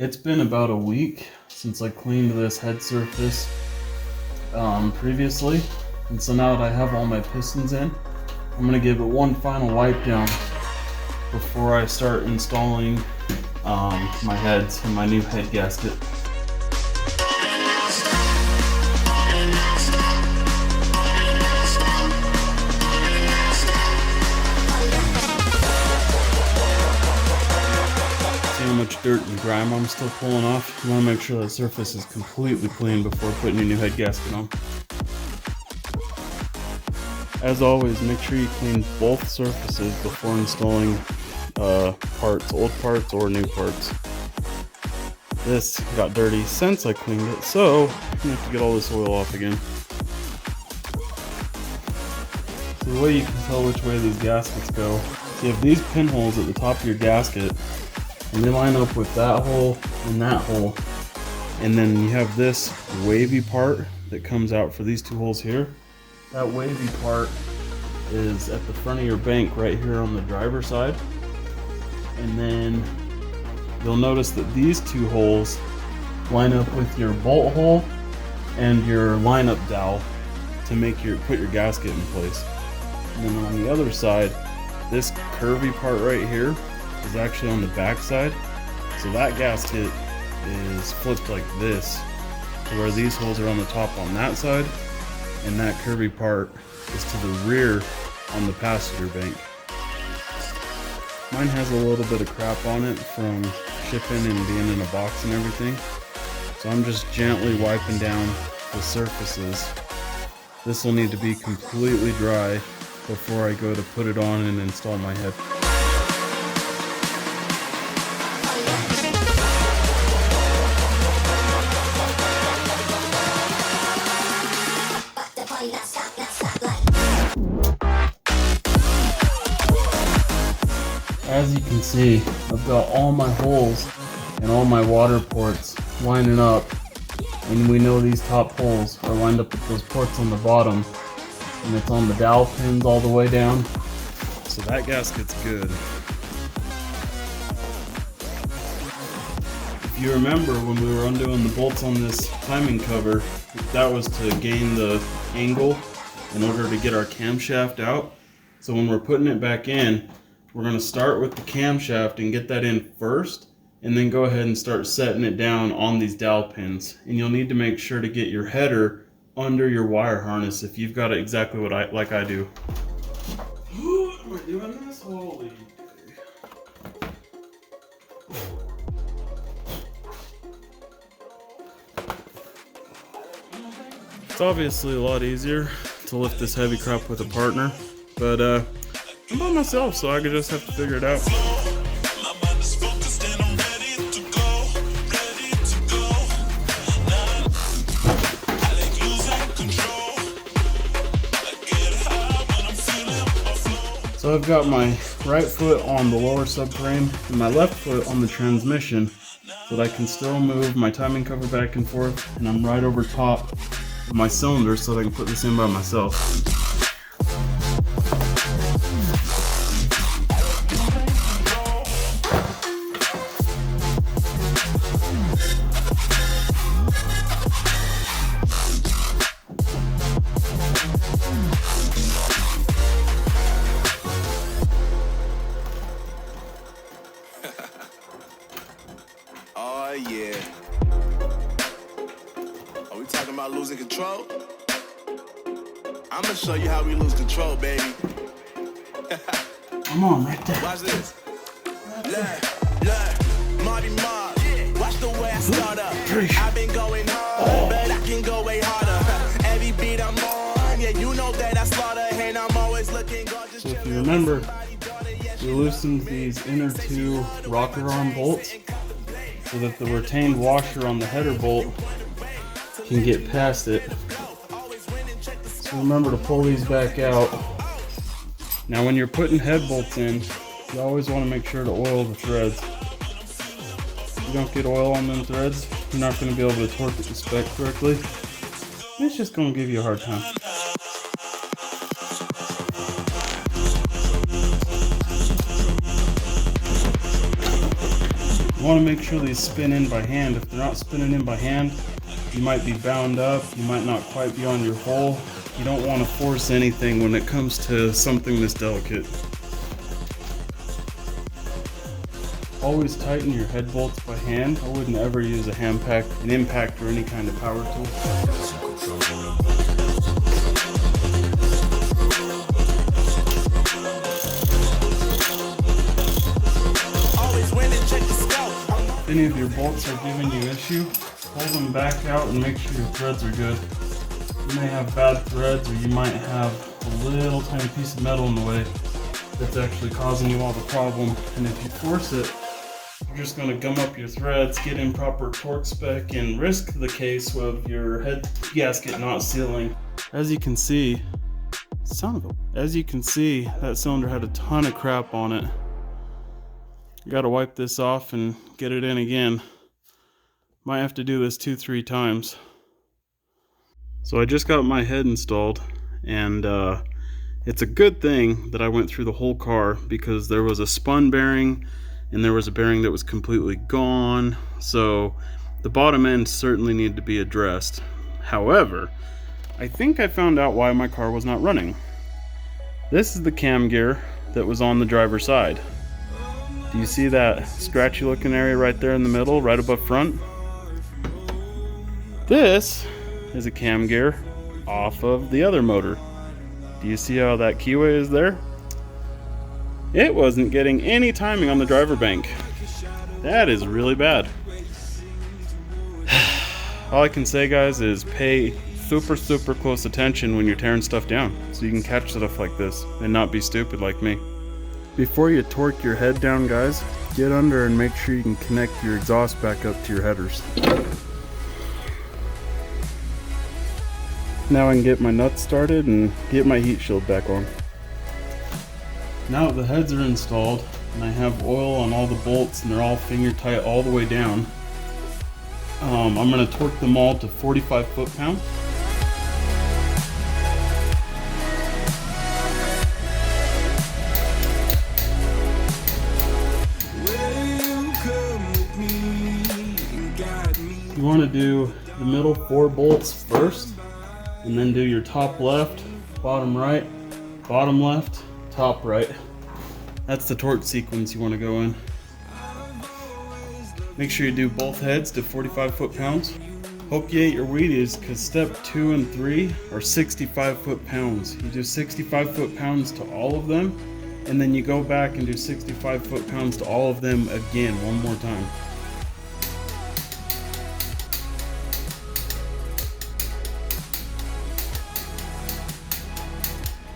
It's been about a week since I cleaned this head surface previously, and so now that I have all my pistons in, I'm going to give it one final wipe down before I start installing my heads and my new head gasket. See how much dirt and grime I'm still pulling off? You want to make sure the surface is completely clean before putting your new head gasket on. As always, make sure you clean both surfaces before installing parts, old parts or new parts. This got dirty since I cleaned it, so I'm gonna have to get all this oil off again. So the way you can tell which way these gaskets go, so you have these pinholes at the top of your gasket, and they line up with that hole and that hole. And then you have this wavy part that comes out for these two holes here. That wavy part is at the front of your bank right here on the driver's side. And then you'll notice that these two holes line up with your bolt hole and your lineup dowel to put your gasket in place. And then on the other side, this curvy part right here is actually on the back side. So that gasket is flipped like this, to where these holes are on the top on that side, and that curvy part is to the rear on the passenger bank. Mine has a little bit of crap on it from shipping and being in a box and everything, so I'm just gently wiping down the surfaces. This will need to be completely dry before I go to put it on and install my head. As you can see, I've got all my holes and all my water ports lining up, and we know these top holes are lined up with those ports on the bottom, and it's on the dowel pins all the way down, so that gasket's good. If you remember when we were undoing the bolts on this timing cover, that was to gain the angle in order to get our camshaft out. So when we're putting it back in, we're going to start with the camshaft and get that in first, and then go ahead and start setting it down on these dowel pins. And you'll need to make sure to get your header under your wire harness if you've got it exactly like I do. Am I doing this? Holy. It's obviously a lot easier to lift this heavy crap with a partner, but I'm by myself, so I could just have to figure it out. So I've got my right foot on the lower subframe and my left foot on the transmission, so that I can still move my timing cover back and forth, and I'm right over top of my cylinder so that I can put this in by myself. Oh yeah. Are we talking about losing control? I'm gonna show you how we lose control, baby. Come on, right there. Watch this. Look, Marty Mark. Watch the way I start up. I've been going hard, but I can go way harder. Every beat I'm on, yeah, you know that I slaughter, and I'm always looking gorgeous. So if you remember, we loosened these inner two rocker arm bolts so that the retained washer on the header bolt can get past it. So remember to pull these back out. Now when you're putting head bolts in, you always want to make sure to oil the threads. If you don't get oil on them threads, you're not going to be able to torque it to spec correctly. It's just going to give you a hard time. You want to make sure these spin in by hand. If they're not spinning in by hand, you might be bound up, you might not quite be on your hole. You don't want to force anything when it comes to something this delicate. Always tighten your head bolts by hand. I wouldn't ever use a hand pack, an impact, or any kind of power tool. If any of your bolts are giving you issue, pull them back out and make sure your threads are good. You may have bad threads, or you might have a little tiny piece of metal in the way that's actually causing you all the problem. And if you force it, you're just going to gum up your threads, get improper torque spec, and risk the case of your head gasket not sealing. As you can see, that cylinder had a ton of crap on it. You got to wipe this off and get it in again. Might have to do this 2-3 times. So I just got my head installed, and it's a good thing that I went through the whole car, because there was a spun bearing and there was a bearing that was completely gone. So the bottom end certainly needed to be addressed. However, I think I found out why my car was not running. This is the cam gear that was on the driver's side. Do you see that scratchy looking area right there in the middle, right above front? This is a cam gear off of the other motor. Do you see how that keyway is there? It wasn't getting any timing on the driver bank. That is really bad. All I can say, guys, is pay super close attention when you're tearing stuff down, so you can catch stuff like this and not be stupid like me. Before you torque your head down, guys, get under and make sure you can connect your exhaust back up to your headers. Now I can get my nuts started and get my heat shield back on. Now that the heads are installed and I have oil on all the bolts and they're all finger tight all the way down, I'm going to torque them all to 45 foot-pounds. You want to do the middle 4 bolts first, and then do your top left, bottom right, bottom left, top right. That's the torque sequence you want to go in. Make sure you do both heads to 45 foot-pounds. Hope you ate your Wheaties, because step 2 and 3 are 65 foot-pounds. You do 65 foot-pounds to all of them, and then you go back and do 65 foot-pounds to all of them again one more time.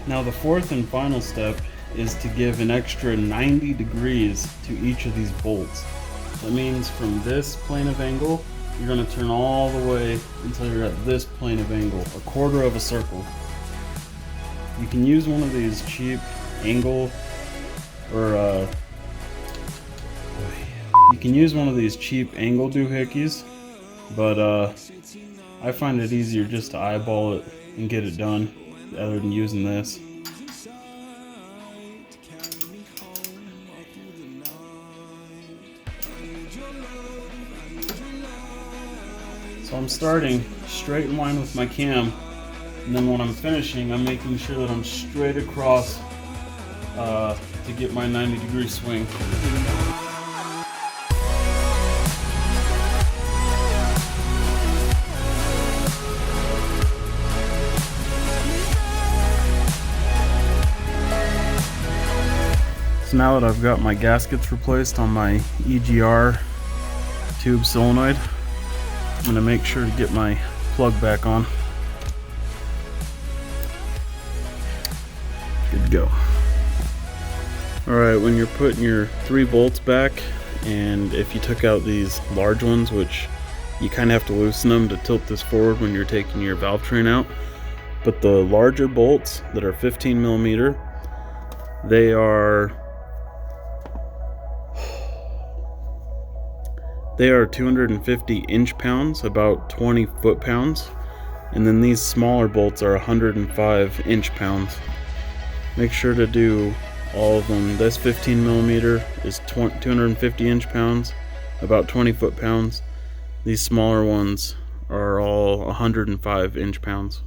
Now the fourth and final step is to give an extra 90 degrees to each of these bolts. That means from this plane of angle, you're going to turn all the way until you're at this plane of angle, a quarter of a circle. You can use one of these cheap angle, or you can use one of these cheap angle doohickeys, but I find it easier just to eyeball it and get it done, other than using this. So I'm starting straight in line with my cam, and then when I'm finishing, I'm making sure that I'm straight across to get my 90-degree swing. So now that I've got my gaskets replaced on my EGR tube solenoid, I'm going to make sure to get my plug back on. Good to go. Alright, when you're putting your 3 bolts back, and if you took out these large ones, which you kind of have to loosen them to tilt this forward when you're taking your Valvetrain out, but the larger bolts that are 15 millimeter, they are 250 inch-pounds, about 20 foot-pounds, and then these smaller bolts are 105 inch-pounds. Make sure to do all of them. This 15 millimeter is 250 inch-pounds, about 20 foot-pounds. These smaller ones are all 105 inch-pounds.